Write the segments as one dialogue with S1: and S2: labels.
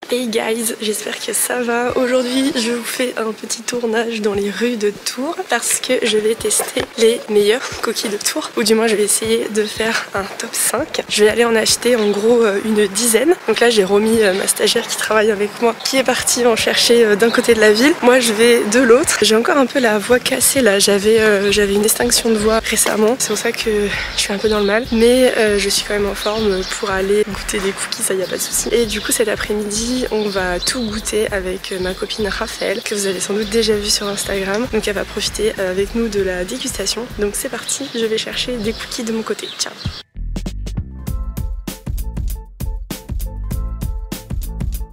S1: Hey guys, j'espère que ça va. Aujourd'hui je vous fais un petit tournage dans les rues de Tours parce que je vais tester les meilleurs cookies de Tours, ou du moins je vais essayer de faire un top 5. Je vais aller en acheter en gros une dizaine. Donc là j'ai remis ma stagiaire qui travaille avec moi qui est partie en chercher d'un côté de la ville. Moi je vais de l'autre. J'ai encore un peu la voix cassée là, j'avais une extinction de voix récemment. C'est pour ça que je suis un peu dans le mal. Mais je suis quand même en forme pour aller goûter des cookies, ça y a pas de souci. Et du coup cet après-midi on va tout goûter avec ma copine Raphaël, que vous avez sans doute déjà vu sur Instagram. Donc elle va profiter avec nous de la dégustation. Donc c'est parti, je vais chercher des cookies de mon côté. Ciao.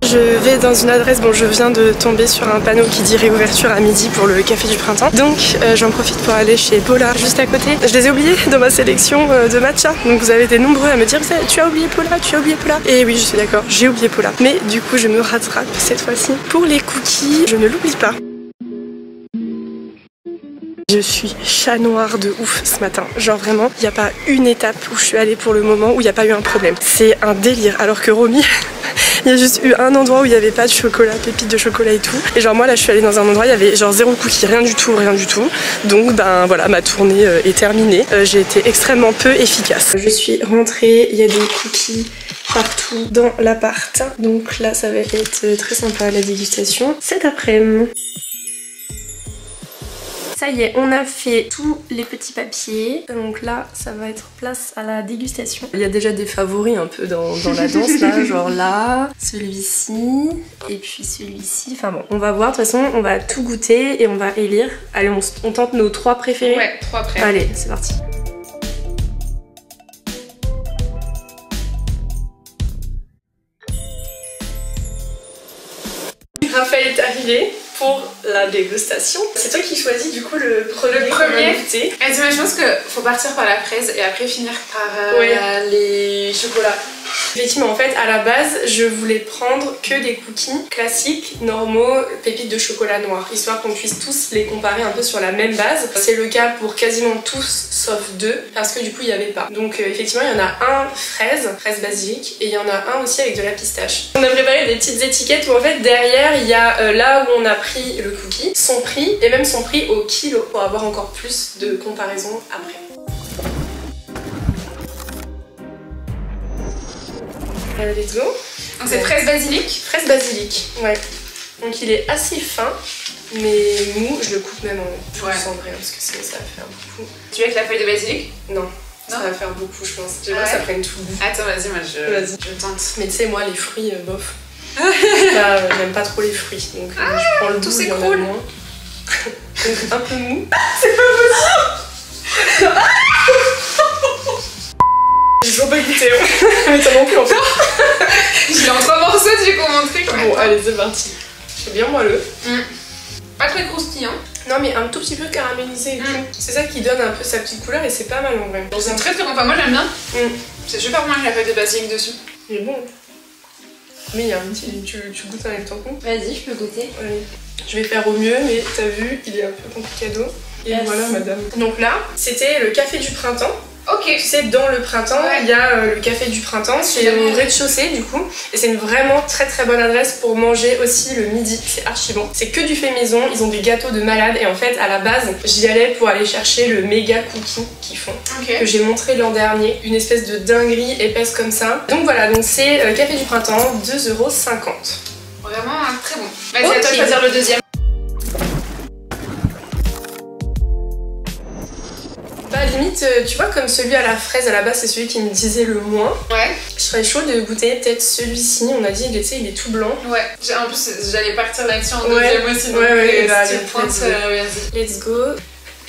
S1: Je vais dans une adresse, bon je viens de tomber sur un panneau qui dit réouverture à midi pour le café du printemps. Donc j'en profite pour aller chez Paula juste à côté. Je les ai oubliés dans ma sélection de matcha. Donc vous avez été nombreux à me dire tu as oublié Paula, tu as oublié Paula. Et oui je suis d'accord, j'ai oublié Paula. Mais du coup je me rattrape cette fois-ci. Pour les cookies, je ne l'oublie pas. Je suis chat noir de ouf ce matin. Genre vraiment, il n'y a pas une étape où je suis allée pour le moment où il n'y a pas eu un problème. C'est un délire. Alors que Romy, il y a juste eu un endroit où il n'y avait pas de chocolat, pépites de chocolat et tout. Et genre moi là je suis allée dans un endroit, il y avait genre zéro cookie, rien du tout, rien du tout. Donc ben voilà, ma tournée est terminée. J'ai été extrêmement peu efficace. Je suis rentrée, il y a des cookies partout dans l'appart. Donc là ça va être très sympa la dégustation cet après-midi. Ça y est, on a fait tous les petits papiers. Donc là, ça va être place à la dégustation. Il y a déjà des favoris un peu dans la danse là, genre là, celui-ci, et puis celui-ci. Enfin bon, on va voir. De toute façon, on va tout goûter et on va élire. Allez, on tente nos 3 préférés.
S2: Ouais, 3 préférés.
S1: Allez, c'est parti. Raphaël est arrivé pour la dégustation. C'est toi qui choisis du coup le premier goûter.
S2: Dis-moi, je pense qu'il faut partir par la fraise et après finir par les chocolats.
S1: Effectivement, en fait, à la base, je voulais prendre que des cookies classiques, normaux, pépites de chocolat noir, histoire qu'on puisse tous les comparer un peu sur la même base. C'est le cas pour quasiment tous, sauf 2, parce que du coup, il n'y avait pas. Donc, effectivement, il y en a un fraise basilic, et il y en a un aussi avec de la pistache. On a préparé des petites étiquettes où en fait, derrière, il y a là où on a pris le cookie, son prix, et même son prix au kilo, pour avoir encore plus de comparaison après. Let's go.
S2: Donc c'est fraise basilic.
S1: Fraise basilic, ouais. Donc il est assez fin, mais mou. Je le coupe même en plus en vrai, parce que sinon ça va faire beaucoup.
S2: Tu veux avec la feuille de basilic?
S1: Non. Ça va faire beaucoup, je pense. J'aimerais que ça prenne tout le goût.
S2: Attends, vas-y, moi je tente.
S1: Mais tu sais, moi les fruits, bof. J'aime pas trop les fruits, donc je prends le goût, il y en a moins. Donc un peu mou. C'est pas possible. J'ai toujours pas goûté, mais t'as non plus en fait.
S2: Je l'ai en 3 morceaux du coup mon truc.
S1: Bon allez c'est parti. C'est bien moelleux.
S2: Pas très croustillant.
S1: Non mais un tout petit peu caramélisé et tout. C'est ça qui donne un peu sa petite couleur et c'est pas mal en vrai.
S2: C'est très bon, enfin moi j'aime bien. C'est super bon avec la feuille de basilic dessus.
S1: Il est bon. Mais il y a un petit... Tu goûtes en même temps que
S2: Vas-y, je peux goûter.
S1: Allez. Je vais faire au mieux mais t'as vu, il est un peu complicado. Et merci. Voilà madame. Donc là, c'était le café du printemps.
S2: Ok.
S1: Tu sais, dans le printemps, il y a le café du printemps, c'est au rez-de-chaussée du coup. Et c'est une vraiment très bonne adresse pour manger aussi le midi, c'est archi bon. C'est que du fait maison, ils ont des gâteaux de malade. Et en fait, à la base, j'y allais pour aller chercher le méga cookie qu'ils font. Que j'ai montré l'an dernier, une espèce de dinguerie épaisse comme ça. Donc voilà, donc c'est café du printemps, 2,50 €.
S2: Vraiment très bon. Vas-y, à toi de choisir le deuxième.
S1: Bah limite, tu vois, comme celui à la fraise à la base, c'est celui qui me disait le moins. Ouais. Je serais chaud de goûter peut-être celui-ci. On a dit, tu sais, il est tout blanc.
S2: Ouais. En plus, j'allais partir là-dessus en deuxième aussi. Donc
S1: let's go.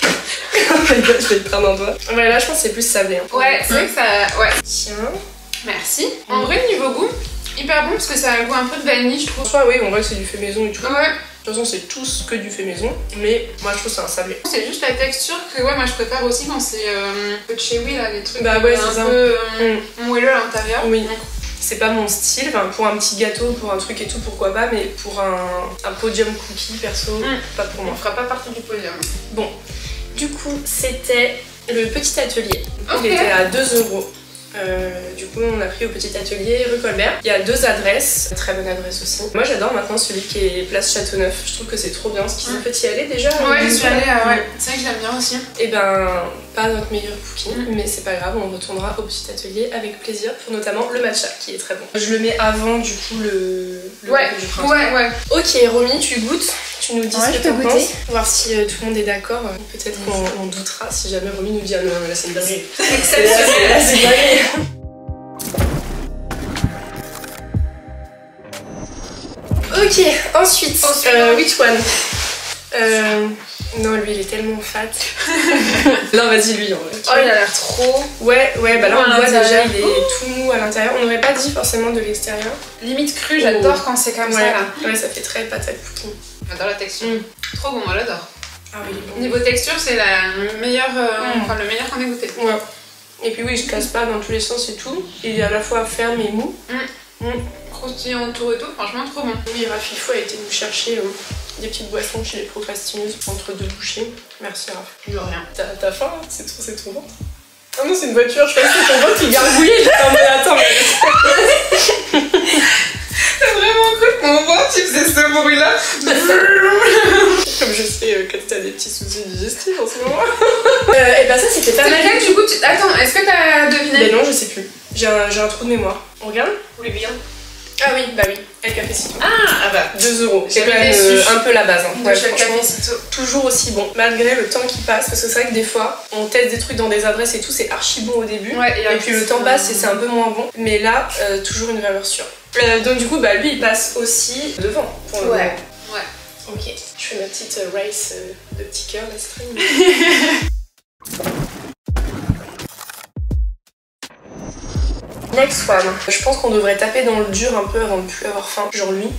S1: Oh my god, je vais te prendre un doigt. Ouais, là, je pense que c'est plus sablé. Hein.
S2: Ouais, c'est vrai que ça. Ouais.
S1: Tiens.
S2: Merci. En vrai, niveau goût, hyper bon parce que ça a le goût un peu de vanille, je trouve.
S1: Soit, oui, en vrai, c'est du fait maison et tout.
S2: Ouais.
S1: De toute façon, c'est tous que du fait maison, mais moi je trouve que c'est un sablé.
S2: C'est juste la texture que moi je préfère aussi quand c'est de chez Oui, là, les trucs
S1: bah ouais, un peu
S2: moelleux à l'intérieur.
S1: Oui. C'est pas mon style, enfin, pour un petit gâteau, pour un truc et tout, pourquoi pas, mais pour un podium cookie perso, pas pour moi.
S2: On fera pas partie du podium.
S1: Bon, du coup, c'était le petit atelier. Il était à 2 €. Du coup on a pris au petit atelier rue Colbert. Il y a 2 adresses, très bonne adresse aussi. Moi j'adore maintenant celui qui est place Châteauneuf. Je trouve que c'est trop bien. Ce qu'ils ont fait y aller déjà.
S2: Ouais, je suis allée, ouais. C'est vrai que j'aime bien aussi.
S1: Et ben pas notre meilleur cookie, mais c'est pas grave, on retournera au petit atelier avec plaisir pour notamment le matcha qui est très bon. Je le mets avant du coup le du printemps.
S2: Ouais.
S1: Ok Romy, tu goûtes, tu nous dis ce que t'en penses, voir si tout le monde est d'accord. Peut-être qu'on doutera si jamais Romy nous dit ah non, là c'est une dinguerie. Là c'est dingue. Ok, ensuite, which one? Non, lui il est tellement fat. Non, vas-y, lui en vrai.
S2: Oh, il a l'air trop.
S1: Ouais, bah là on le voit déjà, il est tout mou à l'intérieur. On n'aurait pas dit forcément de l'extérieur.
S2: Limite cru, j'adore quand c'est comme ça là.
S1: Ouais, ça fait très patate cookie.
S2: J'adore la texture. Trop bon, moi j'adore.
S1: Ah oui, bon.
S2: Niveau texture, c'est le meilleur qu'on ait goûté.
S1: Ouais. Et puis oui, il se casse pas dans tous les sens et tout. Il est à la fois ferme et mou.
S2: Croustillant autour et tout, franchement trop bon.
S1: Oui, Rafifou a été nous chercher des petites boissons chez les procrastineuses entre 2 bouchées. Merci Raph.
S2: De rien.
S1: T'as faim hein? C'est ton ventre. Ah non, c'est une voiture, je pense que c'est ton ventre qui gargouillait. Non mais attends, mais...
S2: T'as vraiment cru que mon ventre il faisait ce bruit là?
S1: Comme je sais que t'as des petits soucis digestifs en ce moment. Et bah ça c'était pas mal.
S2: Du coup, attends, est-ce que t'as deviné?
S1: Mais non, je sais plus. J'ai un trou de mémoire. On regarde?
S2: Vous voulez bien?
S1: Ah oui, bah oui, El Cafecito.
S2: Ah bah
S1: 2 €. C'est quand même un peu la base. Hein. Ouais, franchement, toujours aussi bon. Malgré le temps qui passe, parce que c'est vrai que des fois, on teste des trucs dans des adresses et tout, c'est archi bon au début. Ouais, et puis le temps passe et c'est un peu moins bon. Mais là, toujours une valeur sûre. Donc du coup, bah lui, il passe aussi devant. Pour le moment. Ok, je fais ma petite race de petits cœurs, la string. Next one. Je pense qu'on devrait taper dans le dur un peu avant de plus avoir faim. Genre lui.
S3: Ouais.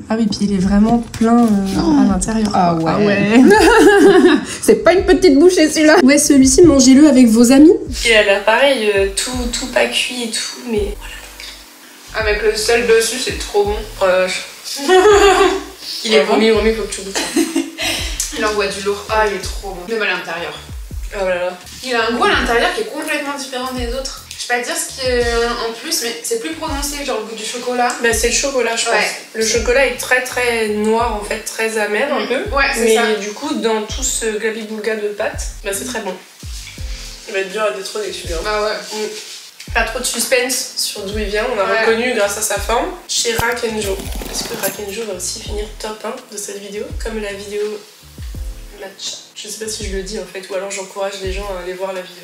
S3: Ah oui, puis il est vraiment plein à l'intérieur.
S4: Ah ouais. C'est pas une petite bouchée celui-là.
S3: Ouais, celui-ci, mangez-le avec vos amis.
S1: Il a l'air pareil, tout pas cuit et tout, mais...
S2: Avec le sel dessus, c'est trop bon.
S1: Il est vomi, faut que tu goûtes.
S2: Il envoie du lourd. Ah, il est trop bon. Même à l'intérieur.
S1: Oh là là.
S2: Il a un goût à l'intérieur qui est complètement différent des autres. Je vais pas dire ce qui est en plus, mais c'est plus prononcé, genre le goût du chocolat.
S1: Bah c'est le chocolat, je pense. Le chocolat est très noir en fait, très amer un peu.
S2: Ouais, c'est ça.
S1: Mais du coup, dans tout ce glabi-boulga de pâtes, bah c'est très bon. Il va être dur à détrôner celui-là.
S2: Ah ouais.
S1: Pas trop de suspense sur d'où il vient, on a reconnu grâce à sa forme. Chez Rakenjo. Est-ce que Rakenjo va aussi finir top 1 de cette vidéo, comme la vidéo matcha? Je sais pas si je le dis en fait, ou alors j'encourage les gens à aller voir la vidéo.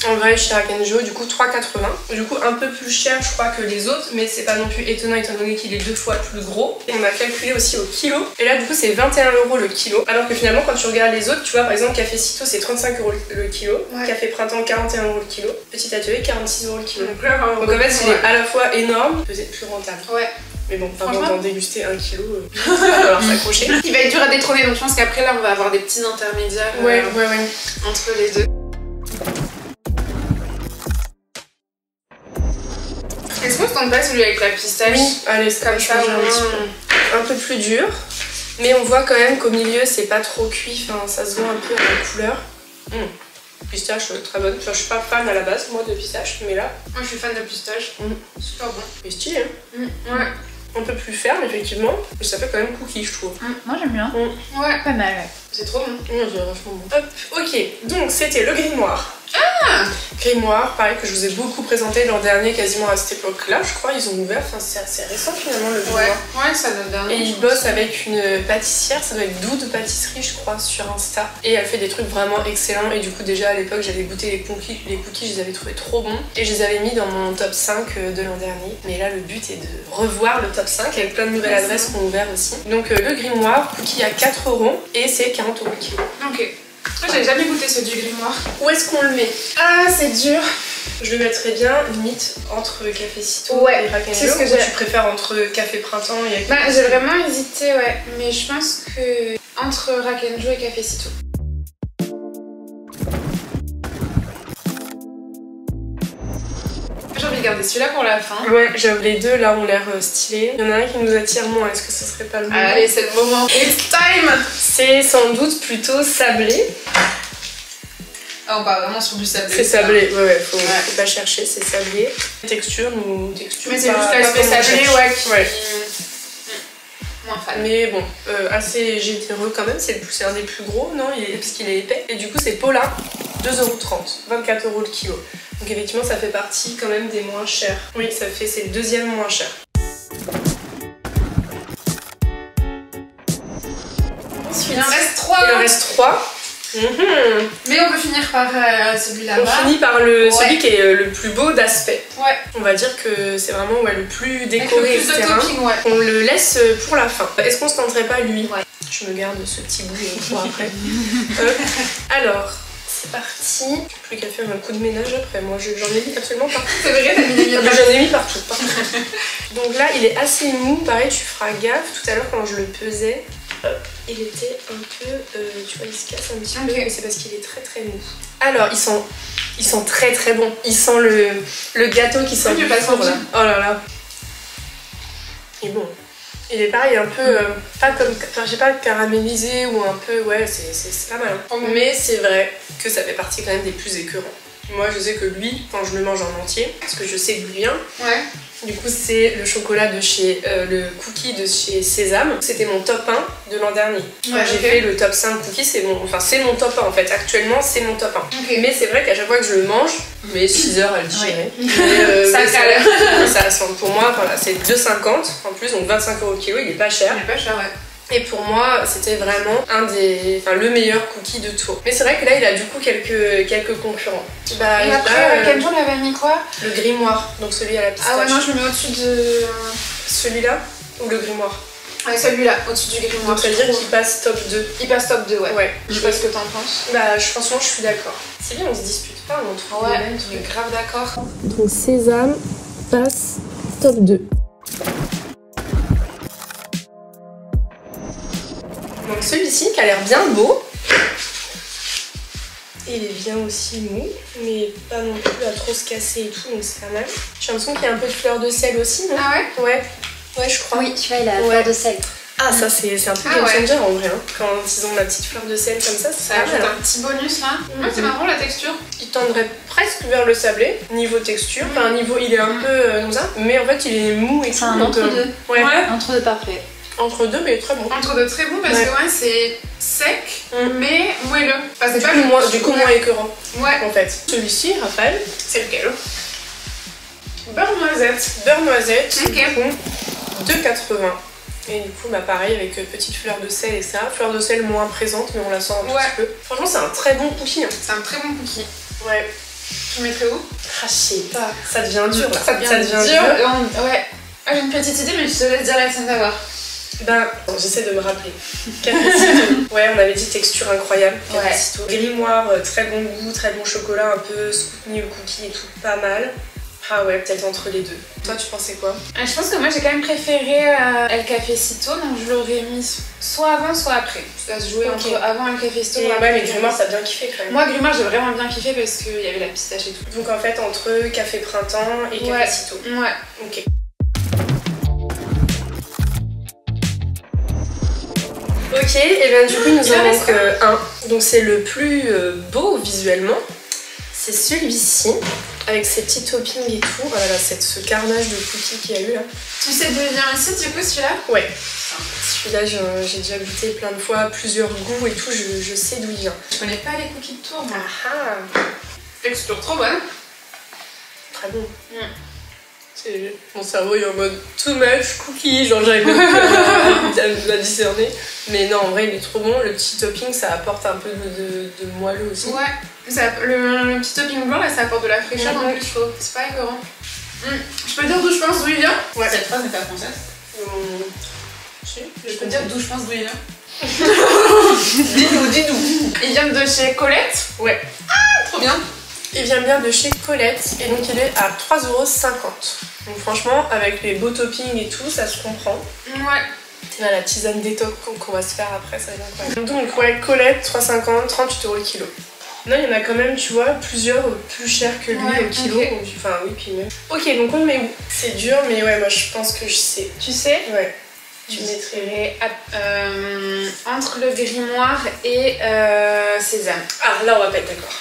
S1: En vrai, chez Rakenjo, du coup 3,80. Du coup un peu plus cher je crois que les autres, mais c'est pas non plus étonnant étant donné qu'il est 2 fois plus gros. Et on a calculé aussi au kilo. Et là du coup c'est 21 € le kilo. Alors que finalement quand tu regardes les autres, tu vois par exemple Cafecito c'est 35 € le kilo. Café Printemps 41 € le kilo. Petit Atelier 46 € le kilo. Donc en fait il est à la fois énorme, peut-être plus rentable. Ouais. Mais bon, avant d'en déguster 1 kilo, il va falloir s'accrocher.
S2: Il va être dur à détrôner, donc je pense qu'après là on va avoir des petits intermédiaires entre les deux. Est-ce qu'on se tente pas celui avec la pistache?
S1: Oui, allez, c'est comme ça, un peu plus dur. Mais on voit quand même qu'au milieu c'est pas trop cuit, enfin, ça se voit un peu à la couleur. Pistache très bonne. Enfin, je suis pas fan à la base moi de pistache, mais là.
S2: Moi je suis fan de pistache. Super bon.
S1: C'est stylé, hein. Ouais. Un peu plus ferme effectivement, mais ça fait quand même cookie je trouve.
S4: Moi j'aime bien.
S2: Ouais,
S4: pas mal.
S2: C'est trop bon.
S1: C'est vachement bon. Hop, ok, donc c'était le grimoire. Ah, grimoire, pareil que je vous ai beaucoup présenté l'an dernier, quasiment à cette époque-là, je crois. Ils ont ouvert, enfin c'est assez récent finalement le grimoire.
S2: Ouais, ça date d'un an.
S1: Et ils bossent avec une pâtissière, ça doit être Doux de pâtisserie, je crois, sur Insta. Et elle fait des trucs vraiment excellents. Et du coup, déjà à l'époque, j'avais goûté les cookies, je les avais trouvés trop bons. Et je les avais mis dans mon top 5 de l'an dernier. Mais là, le but est de revoir le top 5 avec plein de nouvelles adresses qu'on a ouvert aussi. Donc le grimoire, cookie à 4 € et c'est 40 € le kilo.
S2: Ok. Moi j'avais jamais goûté ce du grimoire.
S1: Où est-ce qu'on le met? Ah c'est dur. Je le mettrais bien limite entre Cafecito et Rakenjo. C'est ce que tu préfères entre Café Printemps et...
S2: Bah j'ai vraiment hésité mais je pense que entre Rakenjo et Cafecito. J'ai envie de garder celui-là pour la fin.
S1: Ouais, j'avoue les deux là ont l'air stylés. Il y en a un qui nous attire moins, est-ce que ce serait pas le moment?
S2: Allez, c'est le moment. It's time.
S1: C'est sans doute plutôt sablé.
S2: Ah, on part vraiment sur du sablé.
S1: C'est sablé, ouais, faut pas chercher, c'est sablé. Texture,
S2: mais c'est juste l'aspect sablé, qui... moins fan.
S1: Mais bon, assez généreux quand même, c'est un des plus gros, non, parce qu'il est épais. Et du coup, c'est Paula, 2,30 €, 24 € le kilo. Donc effectivement, ça fait partie quand même des moins chers. Oui, c'est le deuxième moins cher. Ensuite,
S2: il en reste 3.
S1: Il en reste 3.
S2: Mais on peut finir par celui-là.
S1: On finit par celui qui est le plus beau d'aspect.
S2: Ouais.
S1: On va dire que c'est vraiment le plus décoré,
S2: avec le plus de topping,
S1: On le laisse pour la fin. Est-ce qu'on se tenterait pas lui?
S2: Ouais.
S1: Je me garde ce petit bout pour après. Alors, c'est parti. Plus qu'à faire un coup de ménage après. Moi, j'en ai mis absolument partout.
S2: C'est vrai, t'as mis des milliers.
S1: J'en ai mis partout. Donc là, il est assez mou. Pareil, tu feras gaffe. Tout à l'heure, quand je le pesais, il était un peu, tu vois, il se casse un petit peu, mais c'est parce qu'il est très très mou. Alors, ils sont très très bons. Ils sentent le gâteau qui sort du four là. Oh là là. Et bon, il est pareil, un peu, pas comme, enfin, je sais pas, caramélisé ou un peu, ouais, c'est pas mal. Hein. Mais c'est vrai que ça fait partie quand même des plus écœurants. Moi, je sais que lui, quand je le mange en entier, parce que je sais d'où il vient. Ouais. Du coup, c'est le chocolat de chez, le cookie de chez Sésame. C'était mon top 1 de l'an dernier. Quand j'ai fait le top 5 cookies, c'est mon top 1 en fait. Actuellement, c'est mon top 1. Mais c'est vrai qu'à chaque fois que je le mange, mes 6 heures à le digérer. Ça, pour moi, voilà, c'est 2,50 € en plus, donc 25 € le kilo, il est pas cher.
S2: Il est pas cher, ouais.
S1: Et pour moi, c'était vraiment le meilleur cookie de Tours. Mais c'est vrai que là, il a du coup quelques concurrents.
S2: Bah, et après, quel jour on avait mis quoi?
S1: Le grimoire, donc celui à la pistache.
S2: Ah ouais, non, je le mets au-dessus de...
S1: Celui-là ou le grimoire?
S2: Ouais, celui-là, au-dessus du grimoire.
S1: Donc ça veut dire qu'il passe top 2.
S2: Il passe top 2, ouais. Je sais pas ce que t'en penses.
S1: Bah, franchement, je suis d'accord. C'est bien, on se dispute pas, on trouve les mêmes trucs.
S2: Grave d'accord.
S1: Donc Sésame passe top 2. Donc celui-ci qui a l'air bien beau. Il est bien aussi mou, mais pas non plus à trop se casser et tout, donc c'est pas mal. J'ai l'impression qu'il y a un peu de fleur de sel aussi, non?
S2: Ah ouais?
S1: Ouais, je crois.
S5: Oui, tu vois, il a la fleur de sel.
S1: Ah, ça c'est un peu game changer en vrai, hein. Quand ils ont la petite fleur de sel comme ça
S2: ajoute un petit bonus là. C'est marrant la texture.
S1: Il tendrait presque vers le sablé, niveau texture. Enfin, niveau il est un peu comme ça, mais en fait il est mou et tout.
S5: C'est un entre-deux.
S1: Ouais.
S5: Entre-deux parfait.
S1: Entre deux, mais très bon.
S2: Entre deux, très bon parce que c'est sec, mais moelleux. Enfin, c'est pas
S1: du coup moins écœurant.
S2: Ouais.
S1: En fait. Celui-ci, Raphaël,
S2: c'est lequel?
S1: Beurre noisette.
S2: Ok.
S1: 2,80 €. Et du coup, pareil, avec petite fleur de sel et ça. Fleur de sel moins présente, mais on la sent un petit peu. Franchement, c'est un très bon cookie. Hein.
S2: C'est un très bon cookie.
S1: Ouais.
S2: Tu mettrais où?
S1: Ah, je sais pas. Ça devient dur là.
S2: Ça devient dur. Ouais. Ah, j'ai une petite idée, mais je te laisse dire la tienne d'abord.
S1: J'essaie de me rappeler. Cafecito. Ouais, on avait dit texture incroyable. Cafecito. Grimoire, très bon goût, très bon chocolat, un peu soutenu au cookie et tout, pas mal. Ah ouais, peut-être entre les deux. Toi, tu pensais quoi?
S2: Je pense que moi, j'ai quand même préféré El Cafecito, donc je l'aurais mis soit avant, soit après. Ça se jouait entre avant El Cafecito et après.
S1: Ouais, mais Grimoire, ça a bien kiffé quand même.
S2: Moi, Grimoire, j'ai vraiment bien kiffé parce qu'il y avait la pistache et tout.
S1: Donc en fait, entre Café Printemps et Cafecito.
S2: Ouais.
S1: Ok. Ok, et bien du coup il nous en manque un. Donc c'est le plus beau visuellement. C'est celui-ci, avec ses petits toppings et tout. Voilà, ce carnage de cookies qu'il y a eu là.
S2: Tu sais d'où il vient aussi du coup celui-là?
S1: Ouais. Celui-là j'ai déjà goûté plein de fois, plusieurs goûts et tout, je sais d'où il vient.
S2: Je connais pas les cookies de Tours moi.
S1: Ah.
S2: Texture trop bonne.
S1: Très bon. Mon cerveau est en mode too much cookie, genre j'arrive à discerner. Mais non, en vrai il est trop bon. Le petit topping ça apporte un peu de moelleux aussi.
S2: Ouais, le petit topping blanc là ça apporte de la fraîcheur en plus, je trouve. C'est pas écœurant. Je peux dire d'où je pense d'où il vient?
S5: Ouais. Cette phrase n'est pas française.
S2: Je peux dire d'où je pense d'où il vient.
S1: Dis-nous.
S2: Il vient de chez Colette.
S1: Ouais.
S2: Ah, trop bien.
S1: Il vient bien de chez Colette et donc il est à 3,50 €. Donc franchement, avec les beaux toppings et tout, ça se comprend.
S2: Ouais.
S1: Là, la tisane détox qu'on va se faire après, ça va être incroyable. Donc ouais, Colette, 3,50 €, 38 € le kilo. Non, il y en a quand même, tu vois, plusieurs plus chers que lui au kilo.
S2: Okay.
S1: Enfin oui, puis même. Ok, donc on met où? C'est dur, mais ouais, moi je pense que je sais.
S2: Tu sais?
S1: Ouais.
S2: Tu mettrais entre le grimoire et Sésame.
S1: Ah, là on va pas être d'accord.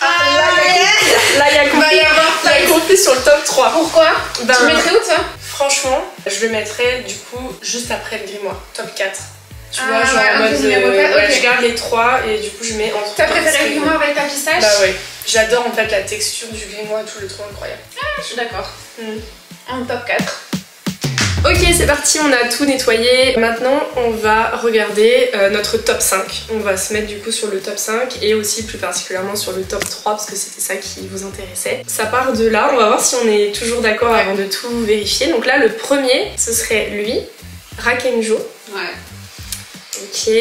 S1: Là, il y a conflit sur le top 3.
S2: Pourquoi? Tu mettrais où toi?
S1: Franchement, je le mettrais du coup juste après le grimoire, top 4. Tu
S2: Ah,
S1: vois, genre
S2: ouais,
S1: en mode
S2: ok.
S1: je garde les 3 et du coup je mets entre.
S2: T'as préféré le grimoire avec la pistache?
S1: Bah ouais. J'adore en fait la texture du grimoire et tout, le truc incroyable.
S2: Ah, je suis d'accord. En top 4.
S1: Ok, c'est parti, on a tout nettoyé. Maintenant, on va regarder notre top 5. On va se mettre du coup sur le top 5 et aussi plus particulièrement sur le top 3 parce que c'était ça qui vous intéressait. Ça part de là, on va voir si on est toujours d'accord avant de tout vérifier. Donc là, le premier, ce serait lui, Rakenjo.
S2: Ouais.
S1: Ok.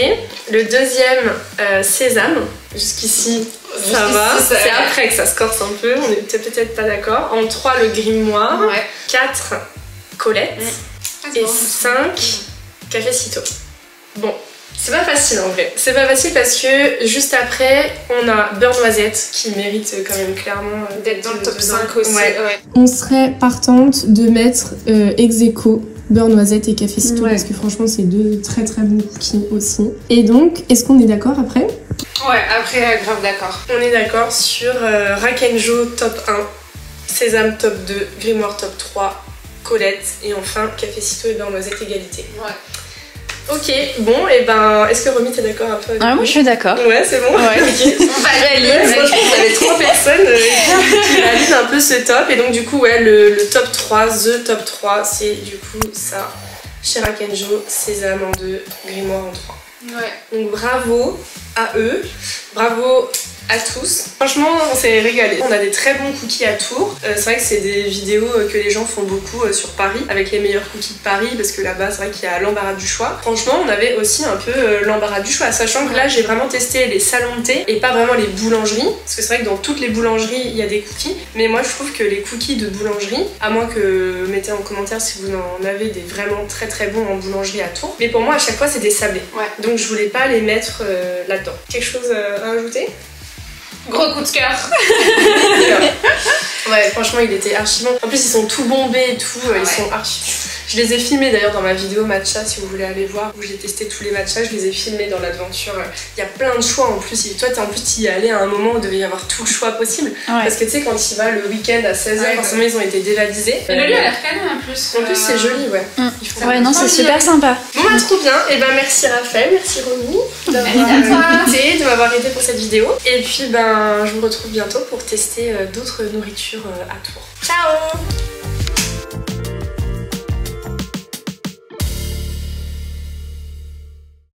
S1: Le deuxième, Sésame. Jusqu'ici, ça va. C'est après que ça se corse un peu, on est peut-être pas d'accord. En 3, le grimoire.
S2: Ouais.
S1: 4, Colette. Et 5, Cafecito. Bon, c'est pas facile en vrai. C'est pas facile parce que juste après, on a Beurre Noisette qui mérite quand même clairement
S2: d'être dans le top 5 aussi.
S1: Ouais.
S3: On serait partante de mettre ex aequo Beurre Noisette et Cafecito parce que franchement, c'est deux très très bons cookies aussi. Et donc, est-ce qu'on est d'accord après?
S2: Ouais, après, grave d'accord.
S1: On est d'accord sur Rakenjo top 1, Sésame top 2, Grimoire top 3, Colette et enfin Cafecito et Beurre Noisette égalité.
S2: Ouais.
S1: Ok, bon, et ben, est-ce que Romy t'es d'accord un peu avec
S5: moi je suis d'accord.
S1: Ouais, c'est bon.
S5: Ouais.
S1: Okay.
S5: On va valider.
S1: Ouais, franchement, vous avez 3 personnes qui valident un peu ce top. Et donc, du coup, ouais, le top 3, the top 3, c'est du coup ça. Chez Rakenjo, Sésame en 2, Grimoire en 3.
S2: Ouais.
S1: Donc, bravo à eux. Bravo à tous. Franchement, on s'est régalé. On a des très bons cookies à Tours. C'est vrai que c'est des vidéos que les gens font beaucoup sur Paris, avec les meilleurs cookies de Paris, parce que là-bas, c'est vrai qu'il y a l'embarras du choix. Franchement, on avait aussi un peu l'embarras du choix, sachant que là, j'ai vraiment testé les salons de thé et pas vraiment les boulangeries, parce que c'est vrai que dans toutes les boulangeries, il y a des cookies, mais moi, je trouve que les cookies de boulangerie, à moins que mettez en commentaire si vous en avez des vraiment très très bons en boulangerie à Tours, mais pour moi, à chaque fois, c'est des sablés.
S2: Ouais.
S1: Donc, je voulais pas les mettre là-dedans. Quelque chose à ajouter?
S2: Gros coup de cœur.
S1: Ouais, franchement, il était archi bon. En plus, ils sont tout bombés et tout, ils sont archi. Je les ai filmés d'ailleurs dans ma vidéo matcha, si vous voulez aller voir, où j'ai testé tous les matchas, je les ai filmés dans l'aventure. Il y a plein de choix en plus. Toi, toi, en plus, tu y allais à un moment où il devait y avoir tout le choix possible. Ouais. Parce que tu sais, quand tu y vas le week-end à 16h, forcément, ils ont été dévalisés.
S2: Et le lieu a l'air canon en plus.
S1: En plus, c'est joli, ouais.
S5: Ouais, non, c'est super sympa.
S1: Bon, bah, trop bien. Et ben, merci Raphaël, merci Romy de m'avoir aidé pour cette vidéo. Et puis, ben, je vous retrouve bientôt pour tester d'autres nourritures à Tours. Ciao!